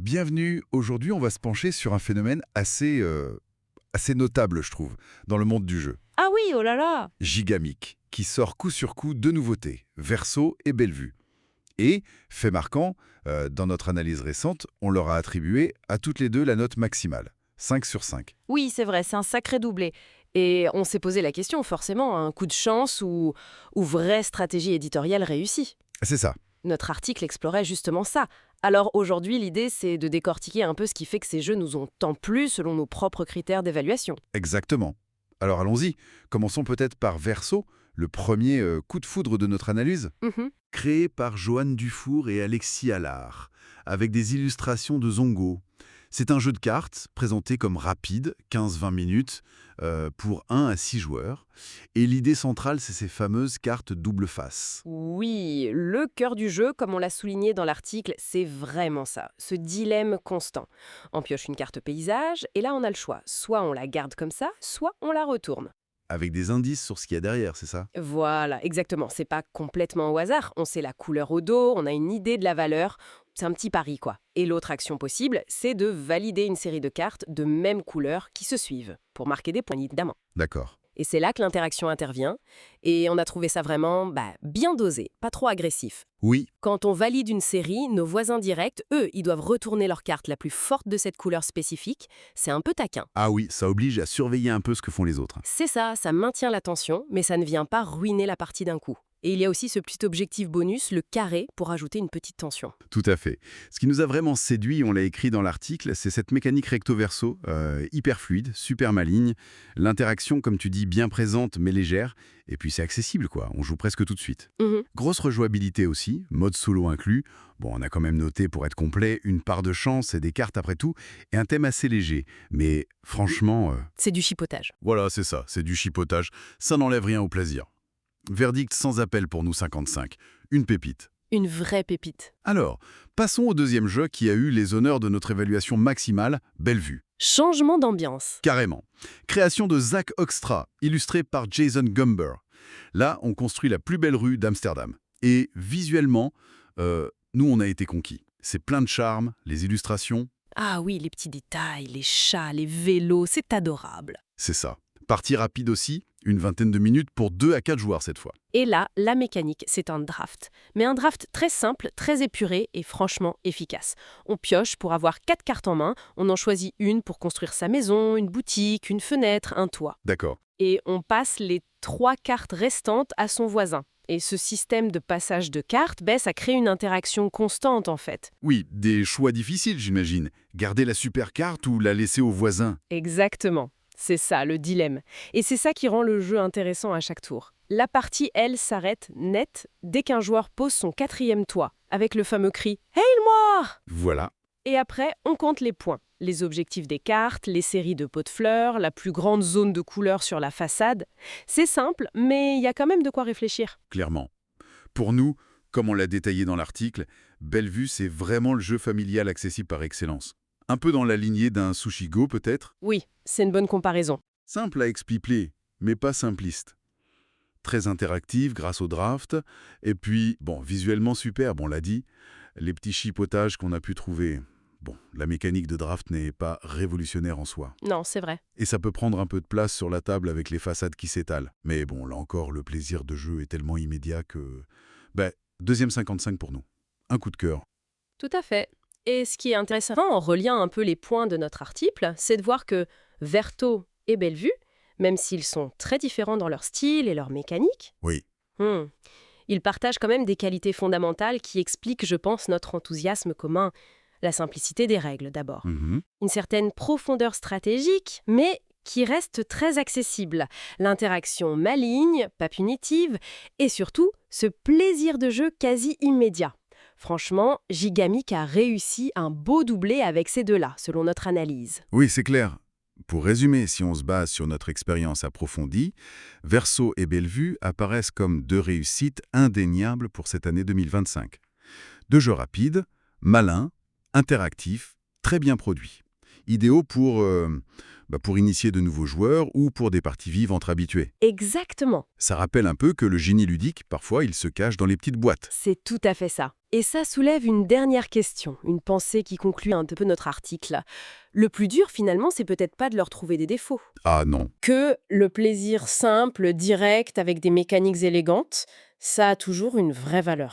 Bienvenue. Aujourd'hui, on va se pencher sur un phénomène assez notable, je trouve, dans le monde du jeu. Ah oui, oh là là! Gigamic, qui sort coup sur coup deux nouveautés, Verso et Bellevue. Et, fait marquant, dans notre analyse récente, on leur a attribué à toutes les deux la note maximale, 5 sur 5. Oui, c'est vrai, c'est un sacré doublé. Et on s'est posé la question, forcément, un coup de chance ou vraie stratégie éditoriale réussie. C'est ça, Notre article explorait justement ça. Alors aujourd'hui, l'idée, c'est de décortiquer un peu ce qui fait que ces jeux nous ont tant plu selon nos propres critères d'évaluation. exactement. Alors allons-y, commençons peut-être par Verso, le premier coup de foudre de notre analyse. Mhm. Créé par Joanne Dufour et Alexis Allard, avec des illustrations de Zongo. C'est un jeu de cartes présenté comme rapide, 15-20 minutes, pour 1 à 6 joueurs. Et l'idée centrale, c'est ces fameuses cartes double face. Oui, le cœur du jeu, comme on l'a souligné dans l'article, c'est vraiment ça, ce dilemme constant. On pioche une carte paysage, et là on a le choix. Soit on la garde comme ça, soit on la retourne. Avec des indices sur ce qu'il y a derrière, c'est ça? Voilà, exactement. C'est pas complètement au hasard. On sait la couleur au dos, on a une idée de la valeur. C'est un petit pari, quoi. Et l'autre action possible, c'est de valider une série de cartes de même couleur qui se suivent, pour marquer des points, évidemment. D'accord. Et c'est là que l'interaction intervient. Et on a trouvé ça vraiment bien dosé, pas trop agressif. Oui, Quand on valide une série, nos voisins directs, eux, ils doivent retourner leur carte la plus forte de cette couleur spécifique. C'est un peu taquin. ah oui, ça oblige à surveiller un peu ce que font les autres. C'est ça maintient l'attention, mais ça ne vient pas ruiner la partie d'un coup. Et il y a aussi ce petit objectif bonus, le carré, pour ajouter une petite tension. Tout à fait. Ce qui nous a vraiment séduit, on l'a écrit dans l'article, c'est cette mécanique recto-verso, hyper fluide, super maligne. L'interaction, comme tu dis, bien présente mais légère. Et puis c'est accessible, quoi. On joue presque tout de suite. Mhm. Grosse rejouabilité aussi, mode solo inclus. Bon, on a quand même noté, pour être complet, une part de chance et des cartes après tout, et un thème assez léger. Mais franchement, C'est du chipotage. voilà, c'est ça, c'est du chipotage. Ça n'enlève rien au plaisir. Verdict sans appel pour nous 55. Une pépite. Une vraie pépite. Alors, passons au deuxième jeu qui a eu les honneurs de notre évaluation maximale, Bellevue. Changement d'ambiance. Carrément. Création de Zach Hoekstra, illustré par Jason Gumber. Là, on construit la plus belle rue d'Amsterdam. Et visuellement, nous, on a été conquis. C'est plein de charme, les illustrations, Ah oui, les petits détails, les chats, les vélos, c'est adorable. c'est ça. Partie rapide aussi, une vingtaine de minutes pour 2 à 4 joueurs cette fois. Et là, la mécanique, c'est un draft. Mais un draft très simple, très épuré et franchement efficace. On pioche pour avoir 4 cartes en main, on en choisit une pour construire sa maison, une boutique, une fenêtre, un toit. D'accord. Et on passe les 3 cartes restantes à son voisin. Et ce système de passage de cartes, ça crée une interaction constante en fait. Oui, des choix difficiles, j'imagine. Garder la super carte ou la laisser au voisin. Exactement. C'est ça, le dilemme. Et c'est ça qui rend le jeu intéressant à chaque tour. La partie, elle, s'arrête net dès qu'un joueur pose son 4e toit, avec le fameux cri « Hey le noir !» Voilà. Et après, on compte les points. Les objectifs des cartes, les séries de pots de fleurs, la plus grande zone de couleurs sur la façade. C'est simple, mais il y a quand même de quoi réfléchir. Clairement. Pour nous, comme on l'a détaillé dans l'article, Bellevue, c'est vraiment le jeu familial accessible par excellence. Un peu dans la lignée d'un Sushi Go, peut-être. Oui, c'est une bonne comparaison. Simple à expliquer, mais pas simpliste. Très interactif grâce au draft. Et puis, bon, visuellement superbe, on l'a dit. Les petits chipotages qu'on a pu trouver. Bon, la mécanique de draft n'est pas révolutionnaire en soi. Non, c'est vrai. Et ça peut prendre un peu de place sur la table avec les façades qui s'étalent. Mais bon, là encore, le plaisir de jeu est tellement immédiat que... deuxième 55 pour nous. Un coup de cœur. Tout à fait. Et ce qui est intéressant en reliant un peu les points de notre article, c'est de voir que Verto et Bellevue, même s'ils sont très différents dans leur style et leur mécanique, Oui, ils partagent quand même des qualités fondamentales qui expliquent, je pense, notre enthousiasme commun. La simplicité des règles, d'abord. Une certaine profondeur stratégique, mais qui reste très accessible. L'interaction maligne, pas punitive, et surtout, ce plaisir de jeu quasi immédiat. Franchement, Gigamic a réussi un beau doublé avec ces deux-là, selon notre analyse. oui, c'est clair. Pour résumer, si on se base sur notre expérience approfondie, Verso et Bellevue apparaissent comme deux réussites indéniables pour cette année 2025. Deux jeux rapides, malins, interactifs, très bien produits. idéaux pour initier de nouveaux joueurs ou pour des parties vives entre habitués. Exactement. Ça rappelle un peu que le génie ludique, parfois, il se cache dans les petites boîtes. C'est tout à fait ça. Et ça soulève une dernière question, une pensée qui conclut un peu notre article. Le plus dur, finalement, c'est peut-être pas de leur trouver des défauts. Ah non. Que le plaisir simple, direct, avec des mécaniques élégantes, ça a toujours une vraie valeur.